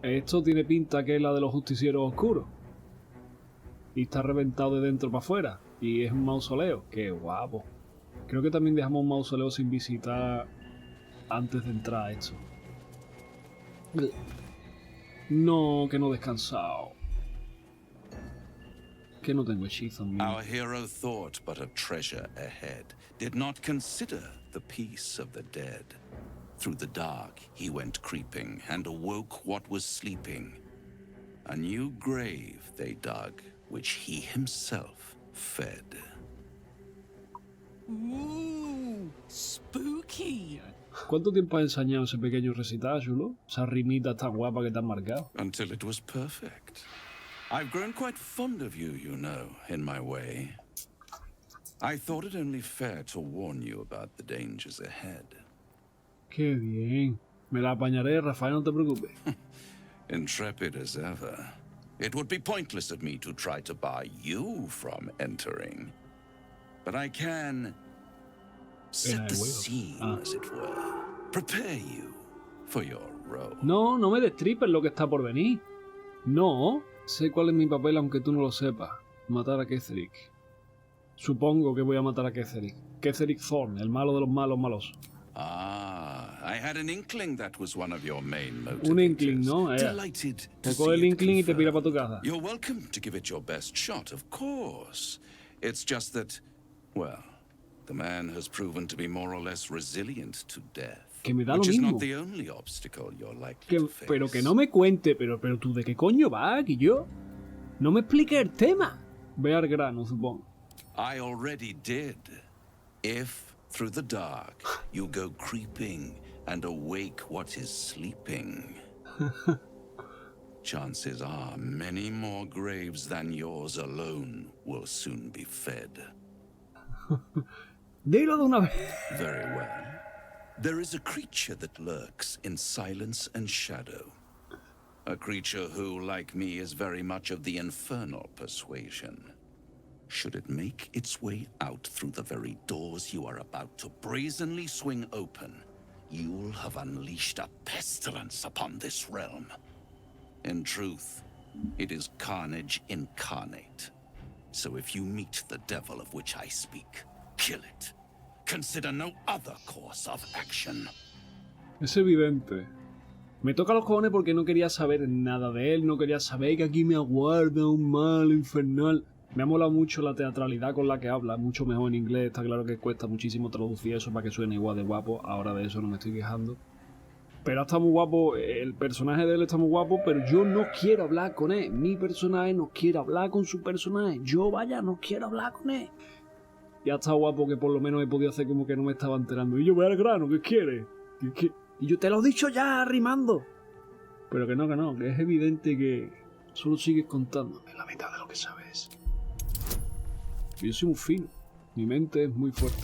Esto tiene pinta que es la de los justicieros oscuros. Y está reventado de dentro para afuera. Y es un mausoleo. ¡Qué guapo! Creo que también dejamos un mausoleo sin visitar antes de entrar a esto. No, que no he descansado. Que no tengo hechizo en mí. Our hero thought but of treasure ahead, did not consider the peace of the dead. Through the dark he went creeping, and awoke what was sleeping. A new grave they dug, which he himself fed. Ooh, spooky. ¿Cuánto tiempo has ensañado ese pequeño recital, Chulo? Esa rimita tan guapa que te han marcado. Until it was perfect. I've grown quite fond of you, you know, in my way. I thought it only fair to warn you about the dangers ahead. Qué bien. Me la apañaré, Rafael, no te preocupes. Intrepid as ever. It would be pointless of me to try to bar you from entering. But I can set the scene, as it were. Prepare you for your role. No, no me destripes lo que está por venir. No, sé cuál es mi papel aunque tú no lo sepas. Matar a Ketherick. Supongo que voy a matar a Ketherick. Ketherick Thorn, el malo de los malos malosos. Ah, I had an inkling that was one of your main motivators. Un inkling, ¿no? Delighted to te coge el see it inkling y te pira confirmed. para tu casa. You're welcome to give it your best shot, of course. It's just that, well, the man has proven to be more or less resilient to death. Que me da lo which is mismo. not the only obstacle you're likely Que, to face. pero que no me cuente, pero tú de qué coño vas, que yo. No me expliques el tema. Ve al grano, supongo. I already did. If, through the dark, you go creeping and awake what is sleeping, chances are many more graves than yours alone will soon be fed. Dilo de una vez. Very well. There is a creature that lurks in silence and shadow. A creature who, like me, is very much of the infernal persuasion. Should it make its way out through the very doors you are about to brazenly swing open, you'll have unleashed a pestilence upon this realm. In truth, it is carnage incarnate. So if you meet the devil of which I speak, kill it. Consider no other course of action. Es evidente. Me toca los cojones porque no quería saber nada de él, no quería saber que aquí me aguarda un mal infernal. Me ha molado mucho la teatralidad con la que habla, mucho mejor en inglés. Está claro que cuesta muchísimo traducir eso para que suene igual de guapo. Ahora de eso no me estoy quejando. Pero está muy guapo, el personaje de él está muy guapo, pero yo no quiero hablar con él. Mi personaje no quiere hablar con su personaje. Yo, vaya, no quiero hablar con él. Ya está guapo que por lo menos he podido hacer como que no me estaba enterando. Y yo voy al grano, ¿qué quiere? Y yo te lo he dicho ya, rimando. Pero que no, que es evidente que solo sigues contándome la mitad de lo que sabes. Yo soy muy fino. Mi mente es muy fuerte.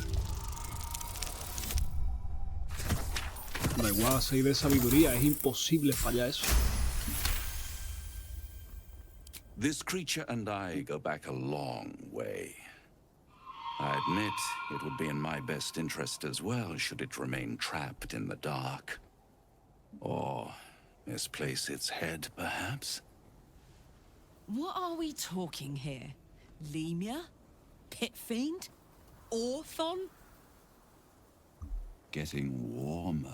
Da igual, 6 de sabiduría, es imposible fallar eso. This creature and I go back a long way. I admit it would be in my best interest as well should it remain trapped in the dark. Or misplace its head, perhaps? What are we talking here? Lemur? Pit fiend? Orthon? Getting warmer.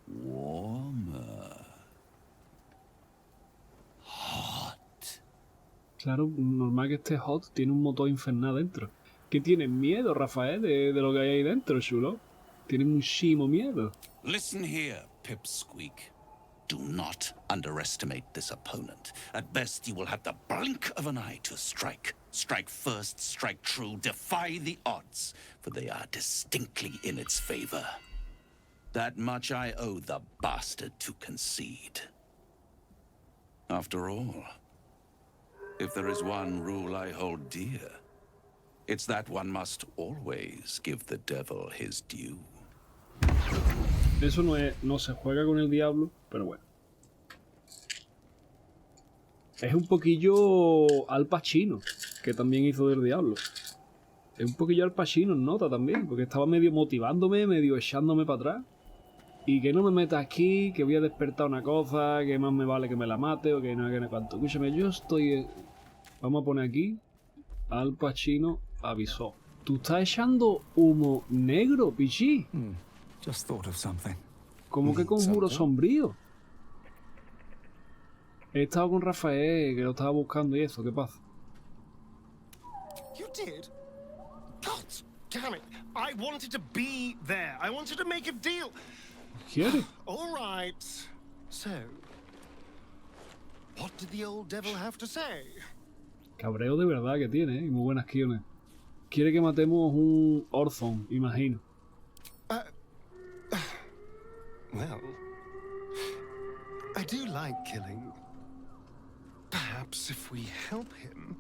Warmer. Hot. Claro, normal que esté hot, tiene un motor infernal dentro. ¿Qué tienes miedo, Rafael, de lo que hay ahí dentro, chulo? Tienes muchísimo miedo. Listen here, Pipsqueak. Do not underestimate this opponent. At best, you will have the blink of an eye to strike. Strike first, strike true, defy the odds, for they are distinctly in its favor. That much I owe the bastard to concede. After all, if there is one rule I hold dear, it's that one must always give the devil his due. Eso no se juega con el diablo, pero bueno. Es un poquillo Al Pacino, que también hizo del diablo. Es un poquillo Al Pacino en nota también, porque estaba medio motivándome, medio echándome para atrás. Y que no me meta aquí, que voy a despertar una cosa, que más me vale que me la mate o que no cuanto. Escúchame, yo estoy... Vamos a poner aquí. Al Pacino avisó. ¿Tú estás echando humo negro, pichí? Just thought of something. ¿Cómo que conjuro Something? sombrío? He estado con Rafael, que lo estaba buscando y eso, ¿qué pasa? You did? God damn it. I wanted to be there. I wanted to make a deal. ¿Quieres? All right. So, what did the old devil have to say? Cabreo de verdad que tiene, ¿eh? Y muy buenas guiones. Quiere que matemos un Orthon, imagino. Well, I do like killing. Perhaps if we help him,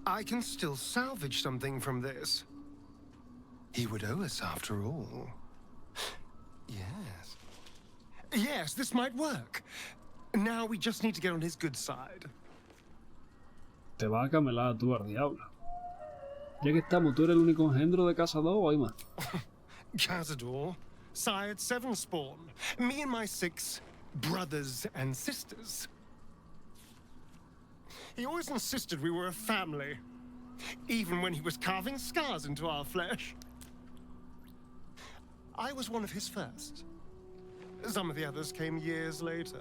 I can still salvage something from this. He would owe us after all. Yes. Yes, this might work. Now we just need to get on his good side. Te vas a camelar tú al diablo. Ya que estamos, ¿tú eres el único engendro de Cazador o hay más? Cazador, sired 7 spawn. Me and my 6 brothers and sisters. He always insisted we were a family, even when he was carving scars into our flesh. I was one of his first. Some of the others came years later.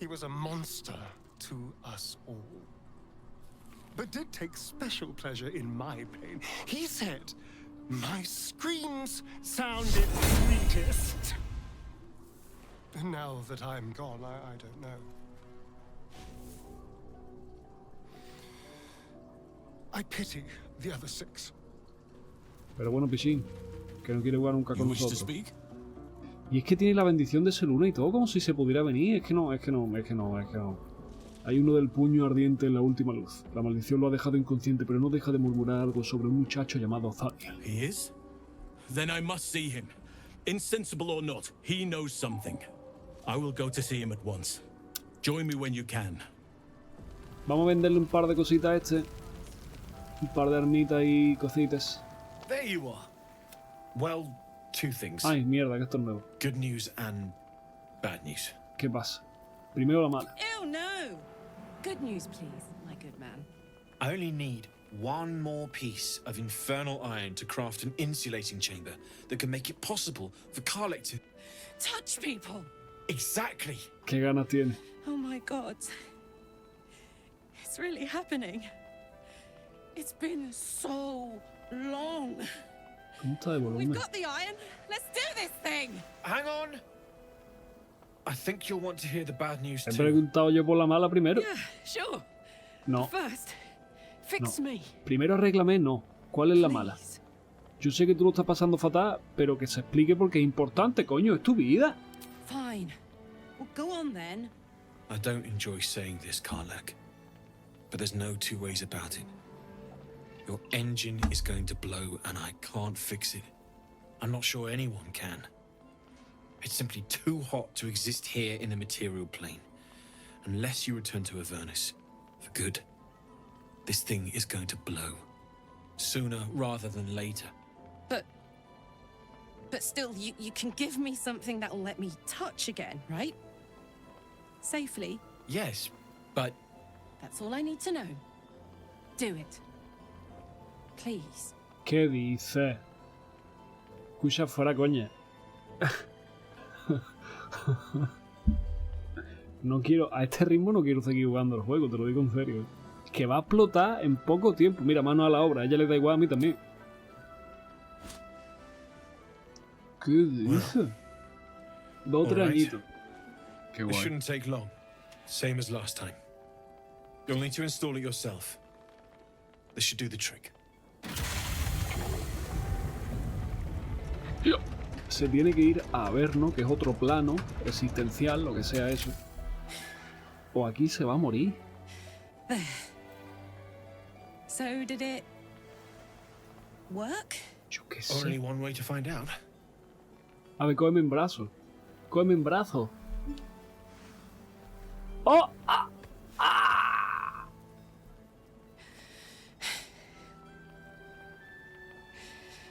He was a monster to us all, but did take special pleasure in my pain. He said my screams sounded sweetest. And now that I'm gone, I don't know. I pity the other 6. Pero bueno, Pichín, que no quiere jugar nunca You con wish to nosotros. speak? Y es que tiene la bendición de ser luna y todo como si se pudiera venir. Es que no. Hay uno del puño ardiente en la última luz. La maldición lo ha dejado inconsciente, pero no deja de murmurar algo sobre un muchacho llamado Zadiel. He is? Then I must see him. Insensible or not, he knows something. I will go to see him at once. Join me when you can. Vamos a venderle un par de cositas a este. Un par de armitas y cositas. There you are. Well, 2 things. Ay, mierda, que esto es nuevo. Good news and bad news. ¿Qué pasa? Primero la mala. Ew, no! Good news, please, my good man. I only need 1 more piece of infernal iron to craft an insulating chamber that can make it possible for Karlek to... Touch people! Exactly! ¿Qué ganas tiene? Oh my god. It's really happening. It's been so long. ¿Cómo está de We've volumen? got the iron. Let's do this thing. Hang on! I think you'll want to hear the bad news He too. preguntado yo por la mala primero. Yeah, sure. No, First, fix me. primero arréglame, no. ¿Cuál es la mala? Please. Yo sé que tú lo estás pasando fatal, pero que se explique porque es importante, coño, es tu vida. Fine. Well, go on then. I don't enjoy saying this, Karlek, but there's no 2 ways about it. Your engine is going to blow and I can't fix it. I'm not sure anyone can. It's simply too hot to exist here in the material plane. Unless you return to Avernus for good, this thing is going to blow. Sooner rather than later. But still, you can give me something that'll let me touch again, right? Safely. Yes, but That's all I need to know. Do it. Please. ¿Qué dices? Escucha, fuera coña. No quiero, a este ritmo no quiero seguir jugando el juego, te lo digo en serio. Que va a explotar en poco tiempo. Mira, mano a la obra, a ella le da igual, a mí también. ¿Qué dices? 2 o 3 alright. añitos. Qué it guay. shouldn't take long. Same as last time. You'll need to install it yourself. This should do the trick. Se tiene que ir a Averno, que es otro plano existencial, lo que sea eso. O aquí se va a morir. So, did it work? Yo qué Only sé. one way to find out. A ver, cógeme en brazo. Cógeme en brazo. ¡Oh! ¡Ah! ¡Ah!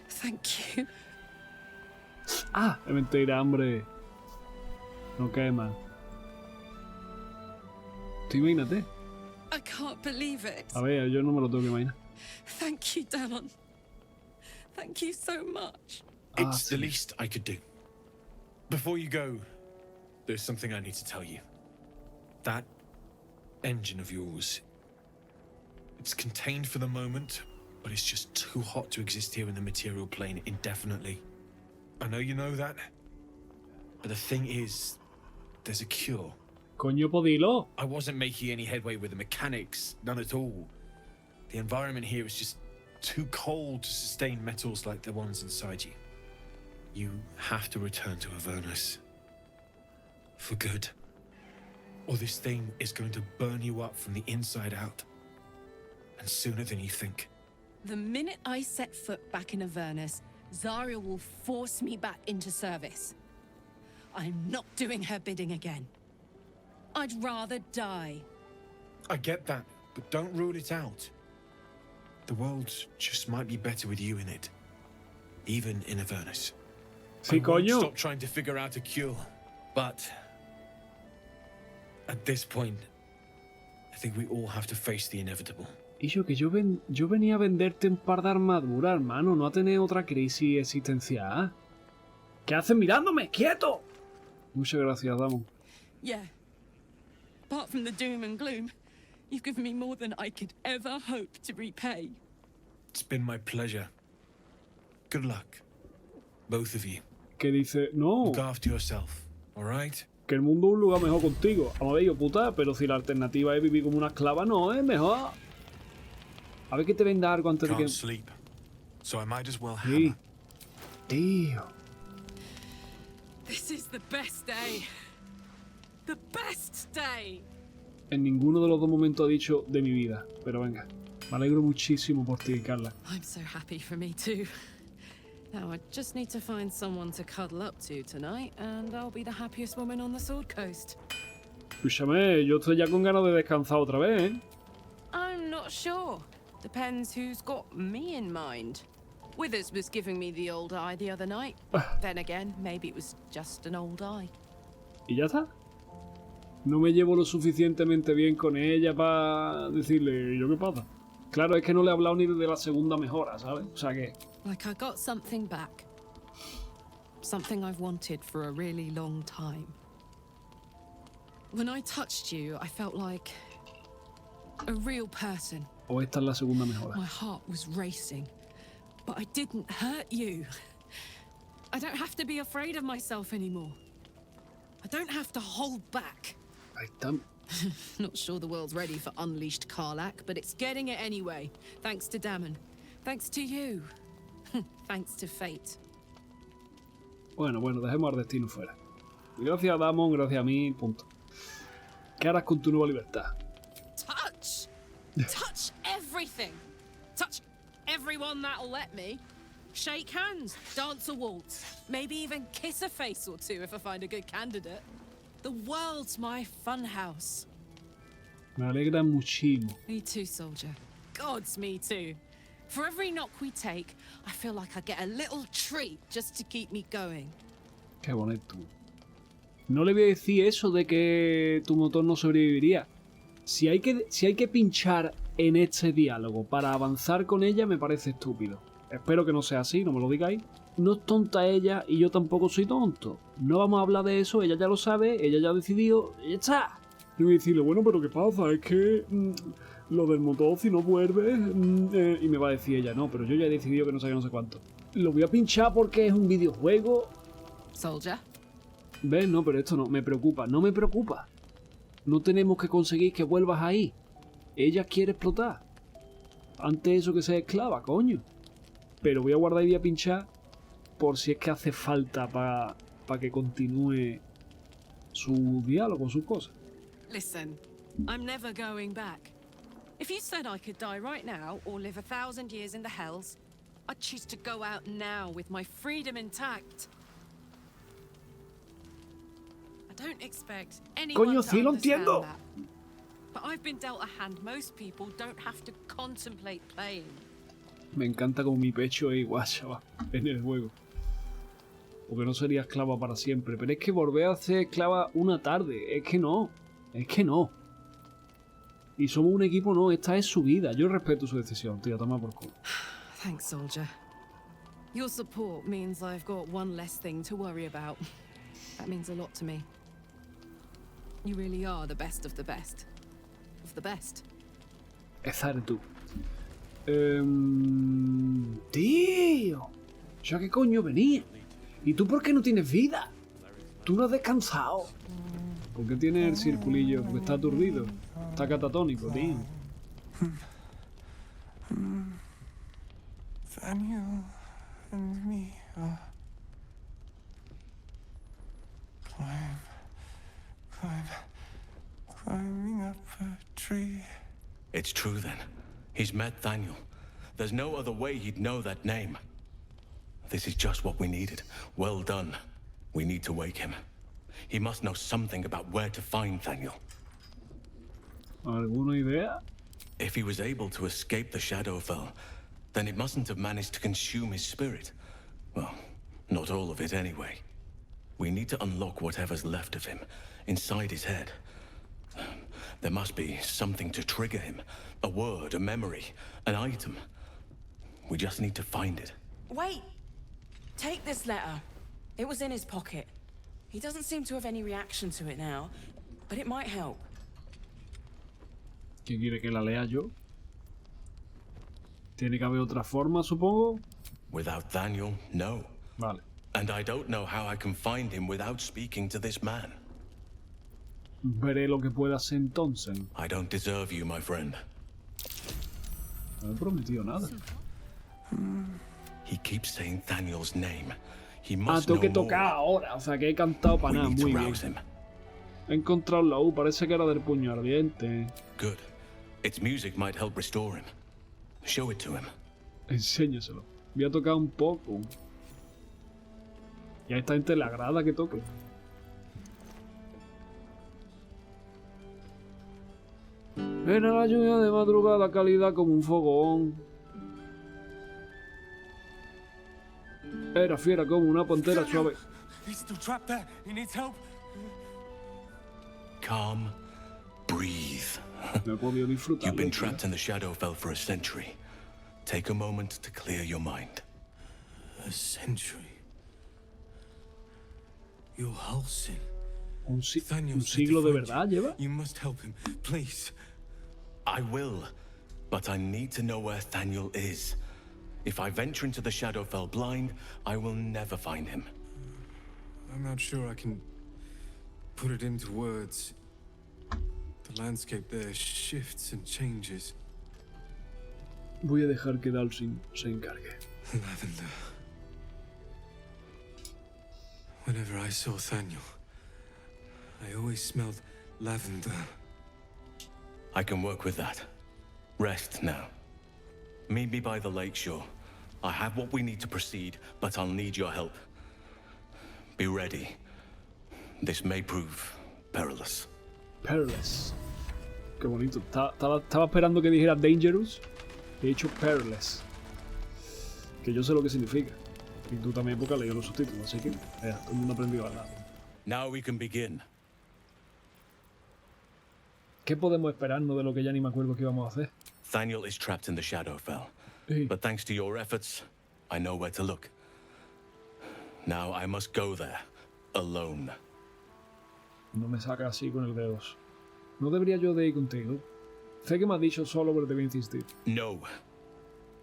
Thank you. ¡Ah! Es mentira, hombre. No quema. Tú imagínate. I can't believe it. A ver, yo no me lo tengo que imaginar. Thank you, Damon. Thank you so much. It's the least I could do. Before you go, there's something I need to tell you. That engine of yours, it's contained for the moment, but it's just too hot to exist here in the material plane indefinitely. I know you know that, but the thing is, there's a cure. Coño, podilo. I wasn't making any headway with the mechanics, none at all. The environment here is just too cold to sustain metals like the ones inside you. You have to return to Avernus. For good. Or this thing is going to burn you up from the inside out. And sooner than you think. The minute I set foot back in Avernus, Zarya will force me back into service. I'm not doing her bidding again. I'd rather die. I get that, but don't rule it out. The world just might be better with you in it. Even in Avernus. Sí, I won't coño. stop trying to figure out a cure, but at this point, I think we all have to face the inevitable. Y yo que yo venía a venderte un par de armaduras, hermano, no a tener otra crisis existencial. ¿Qué haces mirándome? ¡Quieto! Muchas gracias, Damon. Yeah. Apart from the doom and gloom, you've given me more than I could ever hope to repay. It's been my pleasure. Good luck, both of you. Que dice, no, Look after yourself, all right? que el mundo es un lugar mejor contigo. Amarillo, puta, pero si la alternativa es vivir como una esclava, no, es mejor. A ver que te venda algo antes de que... Can't sleep, so I might as well Sí. hammer. Tío. This is the best day. The best day. En ninguno de los dos momentos ha dicho de mi vida. Pero venga, me alegro muchísimo por ti, Carla. I'm so happy for me too. Now I just need to find someone to cuddle up to tonight, and I'll be the happiest woman on the Sword Coast. Escúchame, yo estoy ya con ganas de descansar otra vez, ¿eh? I'm not sure. Depends who's got me in mind. Withers was giving me the old eye the other night. Then again, maybe it was just an old eye. ¿Y ya está? No me llevo lo suficientemente bien con ella para decirle, ¿y yo qué pasa? Claro, es que no le he hablado ni de la segunda mejora, ¿sabes? O sea que... Like I got something back. Something I've wanted for a really long time. When I touched you, I felt like a real person. O esta es la segunda mejora. My heart was racing, but I didn't hurt you. I don't have to be afraid of myself anymore. I don't have to hold back. Ahí está. Not sure the world's ready for unleashed Karlach, but it's getting it anyway. Thanks to Damon. Thanks to you. Thanks to fate. Bueno, dejemos al destino fuera. Gracias a Damon, gracias a mí, punto. ¿Qué harás con tu nueva libertad? Touch! Touch everything! Touch everyone that'll let me. Shake hands, dance a waltz, maybe even kiss a face or two if I find a good candidate. The world's my funhouse. Me alegra muchísimo. Me too, soldier. Gods, me too. For every knock we take, I feel like I get a little treat just to keep me going. Qué bonito. No le voy a decir eso de que tu motor no sobreviviría. Si hay que pinchar en este diálogo para avanzar con ella, me parece estúpido. Espero que no sea así, no me lo digáis. No es tonta ella y yo tampoco soy tonto. No vamos a hablar de eso, ella ya lo sabe, ella ya ha decidido, y ya está. Y voy a decirle, bueno, pero ¿qué pasa? Es que lo del motor, si no vuelve... y me va a decir ella, no, pero yo ya he decidido que no sé qué, no sé cuánto. Lo voy a pinchar porque es un videojuego. Soldier? ¿Ves? No, pero esto no me preocupa, no me preocupa. No tenemos que conseguir que vuelvas ahí. Ella quiere explotar. Antes eso que sea esclava, coño. Pero voy a guardar y voy a pinchar por si es que hace falta para que continúe su diálogo, sus cosas. Listen, I'm never going back. If you said I could die right now or live 1,000 years in the Hells, I'd choose to go out now with my freedom intact. I don't expect anyone Coño, to sí lo understand entiendo. that. But I've been dealt a hand most people don't have to contemplate playing. Me encanta como mi pecho es igual, chaval, en el juego. porque no sería esclava para siempre. Pero es que volver a ser esclava una tarde, es que no. Y somos un equipo, no, esta es su vida. Yo respeto su decisión, tío, toma por culo. Thanks, soldier. Your support means I've got one less thing to worry about. That means a lot to me. You really are the best of the best. Of the best. Esa eres tú. Tío. ¿Ya qué coño venía? ¿Y tú por qué no tienes vida? ¿Tú no has descansado? ¿Por qué tienes el circulillo? Porque está aturdido. Está catatónico, tío. Daniel and me are climbing up a tree. It's true then. He's met Daniel. There's no other way he'd know that name. This is just what we needed. Well done. We need to wake him. He must know something about where to find Daniel. ¿Alguna idea? If he was able to escape the Shadowfell, then it mustn't have managed to consume his spirit. Well, not all of it anyway. We need to unlock whatever's left of him, inside his head. There must be something to trigger him. A word, a memory, an item. We just need to find it. Wait! Take this letter. It was in his pocket. He doesn't seem to have any reaction to it now, but it might help. ¿Quién quiere que la lea yo? Tiene que haber otra forma, supongo. Without Daniel, no. Vale. And I don't know how I can find him without speaking to this man. Veré lo que pueda hacer entonces. I don't deserve you, my friend. No he prometido nada. He keeps saying Daniel's name. He Ah, must tengo que know tocar more. ahora. O sea, que he cantado para We nada. need to Muy bien. rouse him. He encontrado la U. Parece que era del puño ardiente. Good. Its music might help restore him. Show it to him. Enséñaselo. Voy a tocar un poco. Y a esta gente le agrada que toque. Era la lluvia de madrugada, cálida como un fogón. Era fiera como una pantera suave. He's still trapped there. He needs help. Calm. Breathe. No he podido disfrutar. You've been trapped in the Shadowfell for a century. Take a moment to clear your mind. A century. You're Halsin. Un Daniel's siglo de tried to verdad find you. lleva. You must help him, please. I will, but I need to know where Daniel is. If I venture into the Shadowfell blind, I will never find him. I'm not sure I can put it into words. The landscape there shifts and changes. Voy a dejar que Dalsin se encargue. Lavender. Whenever I saw Daniel, I always smelled lavender. I can work with that. Rest now. Meet me by the lakeshore. I have what we need to proceed, but I'll need your help. Be ready. This may prove perilous. Perilous. Qué bonito. Estaba esperando que dijera dangerous. He dicho perilous. Que yo sé lo que significa. Y tú también porque has leído los subtítulos, así que todo el mundo ha aprendido a hablar. Now we can begin. ¿Qué podemos esperarnos de lo que ya ni me acuerdo que íbamos a hacer? Daniel is trapped in the Shadowfell. Sí. But thanks to your efforts, I know where to look. Now I must go there, alone. No me saca así con el dedo. ¿No debería yo de ir contigo? Sé que me has dicho solo, pero te voy a insistir. No.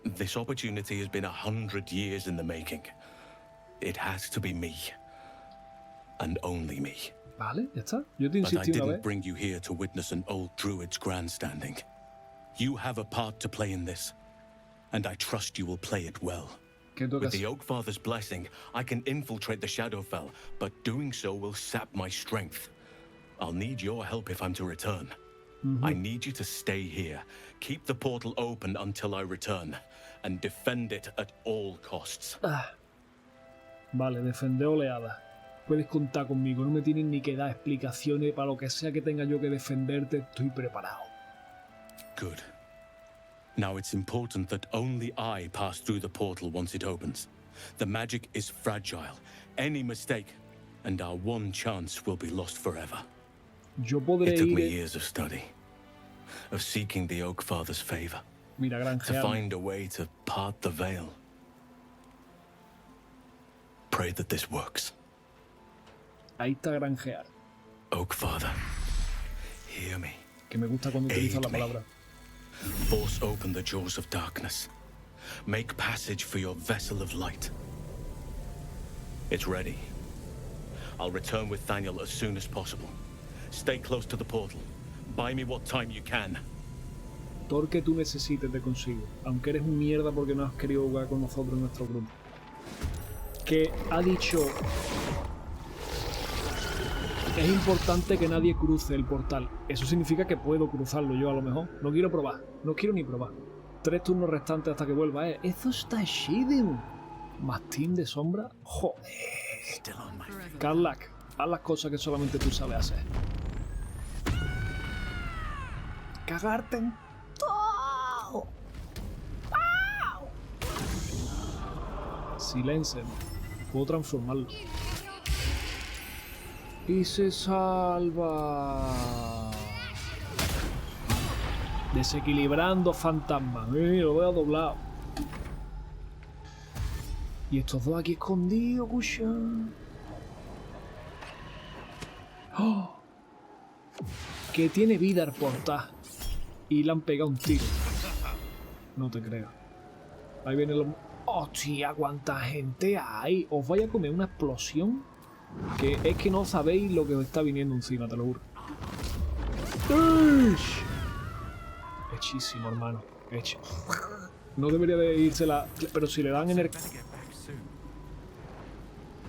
This opportunity has been 100 years in the making. It has to be me. And only me. Vale, ya está. Yo te But I insistí una didn't vez. bring you here to witness an old druid's grandstanding. You have a part to play in this, and I trust you will play it well. ¿Qué toca With the hacer? Oakfather's blessing, I can infiltrate the Shadowfell, but doing so will sap my strength. I'll need your help if I'm to return. I need you to stay here, keep the portal open until I return, and defend it at all costs. Vale, defender oleada. Puedes contar conmigo, no me tienes ni que dar explicaciones para lo que sea que tenga yo que defenderte, estoy preparado. Good. Now it's important that only I pass through the portal once it opens. The magic is fragile. Any mistake, and our one chance will be lost forever. Yo podré It took me ir... years of study, of seeking the Oak Father's favor, Mira, to granjear. find a way to part the veil. Pray that this works. Ahí está granjear. Oak Father, hear me. Que me gusta cuando utilizan la palabra. Force open the jaws of darkness. Make passage for your vessel of light. It's ready. I'll return with Thaniel as soon as possible. Stay close to the portal. Buy me what time you can. Todo lo que tú necesites te consigo. Aunque eres un mierda porque no has querido jugar con nosotros en nuestro grupo. Que ha dicho... Es importante que nadie cruce el portal. Eso significa que puedo cruzarlo yo a lo mejor. No quiero probar. No quiero ni probar. 3 turnos restantes hasta que vuelva. Eso está chido. Mastín de sombra. Joder. Karlach, haz las cosas que solamente tú sabes hacer. Cagarte en todo. ¡Au! Silencio. Puedo transformarlo. Y se salva. Desequilibrando fantasmas. Lo veo doblado. Y estos dos aquí escondidos, cucha. ¡Oh! Que tiene vida el portal. Y le han pegado un tiro. No te creo. Ahí viene los... ¡Hostia! ¿Cuánta gente hay? ¿Os vais a comer una explosión? Que es que no sabéis lo que os está viniendo encima, te lo juro. ¡Ush! Hechísimo, hermano. Hecho. No debería de irse la... Pero si le dan en el...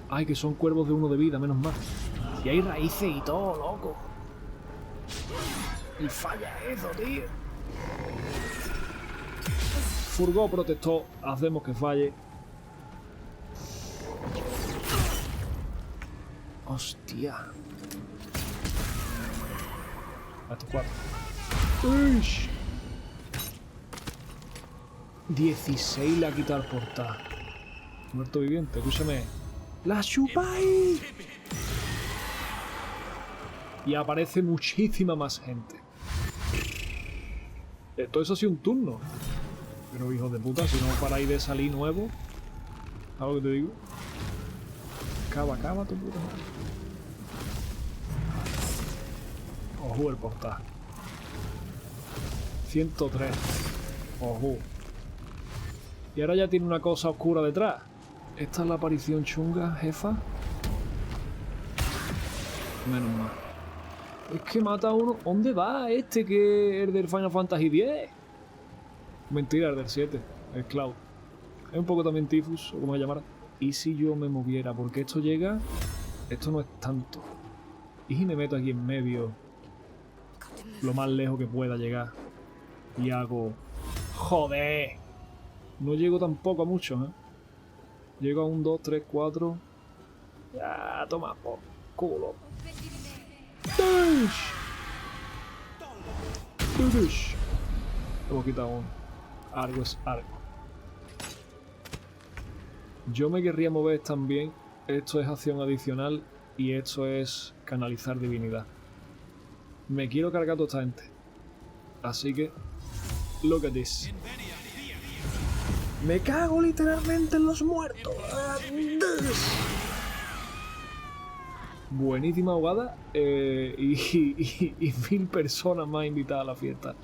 Ay, que son cuervos de 1 de vida, menos mal. Y hay raíces y todo, loco. Y falla eso, tío. Furgó protestó. Hacemos que falle. Hostia. A estos 4. Ush. 16 le ha quitado el portal. Muerto viviente, escúchame. ¡La chupáis! Y aparece muchísima más gente. Todo eso ha sido un turno. Pero hijos de puta, si no paráis de salir nuevo. ¿Sabes lo que te digo? Cava tu puta madre. Ojo el portal. 103. Ojo. Y ahora ya tiene una cosa oscura detrás. ¿Esta es la aparición chunga, jefa? Menos mal. Es que mata a uno. ¿Dónde va este que es del Final Fantasy X? Mentira, el del 7. El Cloud. Es un poco también Tifus, o como se llamará. ¿Y si yo me moviera? Porque esto llega... Esto no es tanto. ¿Y si me meto aquí en medio? Lo más lejos que pueda llegar. Y hago... ¡Joder! No llego tampoco a mucho, ¿eh? Llego a 1, 2, 3, 4... Ya, toma por culo. ¡Tush! ¡Tush! Hemos quitado uno. Algo es algo. Yo me querría mover también. Esto es acción adicional y esto es canalizar divinidad. Me quiero cargar a toda esta gente. Así que... Look at this. Me cago literalmente en los muertos. Buenísima jugada. Y 1000 personas más invitadas a la fiesta.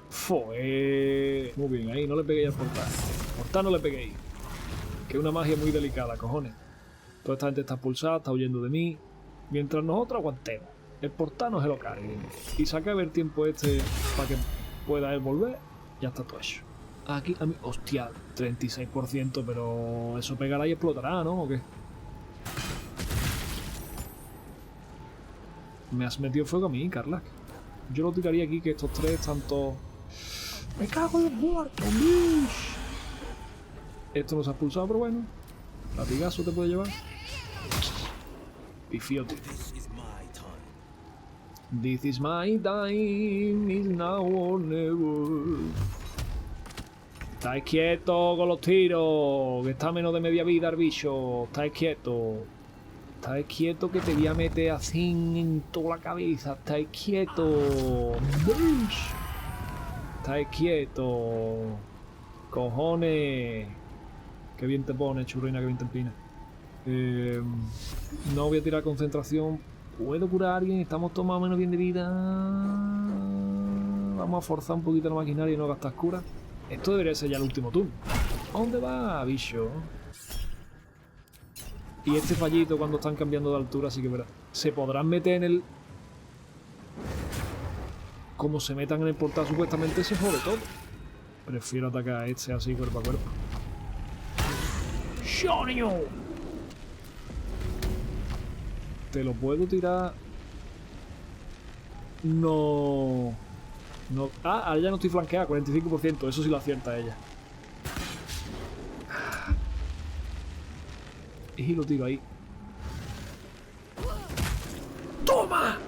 Fue... Muy bien, ahí no le peguéis al portal. Portal no le peguéis. Que es una magia muy delicada, cojones. Toda esta gente está expulsada, está huyendo de mí. Mientras nosotros aguantemos. El portal no se lo cargue. Y saca a ver tiempo este para que pueda él volver. Ya está todo hecho. Aquí, a mí... Hostia, 36%, pero... Eso pegará y explotará, ¿no? ¿O qué? Me has metido fuego a mí, Karlach. Yo lo tiraría aquí, que estos tres están todos... ¡Me cago en los muertos, bish! Esto nos ha expulsado, pero bueno. Latigazo te puede llevar. Pifiote. This is my time, is now or never. Estáis quietos con los tiros, que está a menos de media vida el bicho. Estáis quietos. Estáis quieto que te voy a meter así en toda la cabeza. Estáis quieto. ¡Bish! Estáis quieto. Cojones. Qué bien te pone, churrina, qué bien te empina. No voy a tirar concentración. ¿Puedo curar a alguien? Estamos todos más o menos bien de vida. Vamos a forzar un poquito la maquinaria y no gastar cura. Esto debería ser ya el último turno. ¿A dónde va, bicho? Y este fallito cuando están cambiando de altura, sí que verá. Se podrán meter en el... Como se metan en el portal, supuestamente se jode todo. Prefiero atacar a este así cuerpo a cuerpo. ¡Shonio! ¿Te lo puedo tirar? No... No... Ah, ahora ya no estoy flanqueada, 45%. Eso sí lo acierta ella. Y lo tiro ahí. ¡Toma!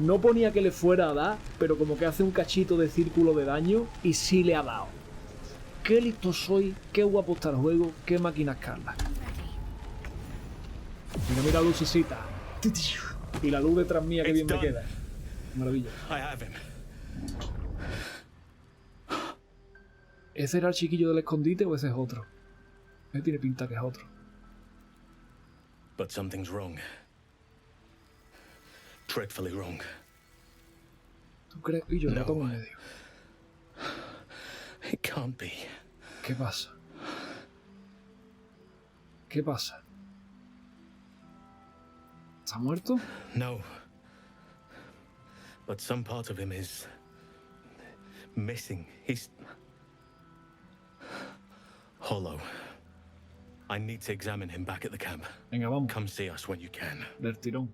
No ponía que le fuera a dar, pero como que hace un cachito de círculo de daño y sí le ha dado. Qué listo soy, qué guapo está el juego, qué máquinas Carla. Mira, mira la lucecita. Y la luz detrás mía, que bien me queda. Maravilla. ¿Ese era el chiquillo del escondite o ese es otro? Me tiene pinta que es otro. But something's wrong. Dreadfully wrong. ¿Tú crees? Y yo lo tomo en medio. It can't be. ¿Qué pasa? ¿Qué pasa? ¿Está muerto? No. But some part of him is missing. He's hollow. I need to examine him back at the camp. Venga, vamos. Come see us when you can. Del tirón.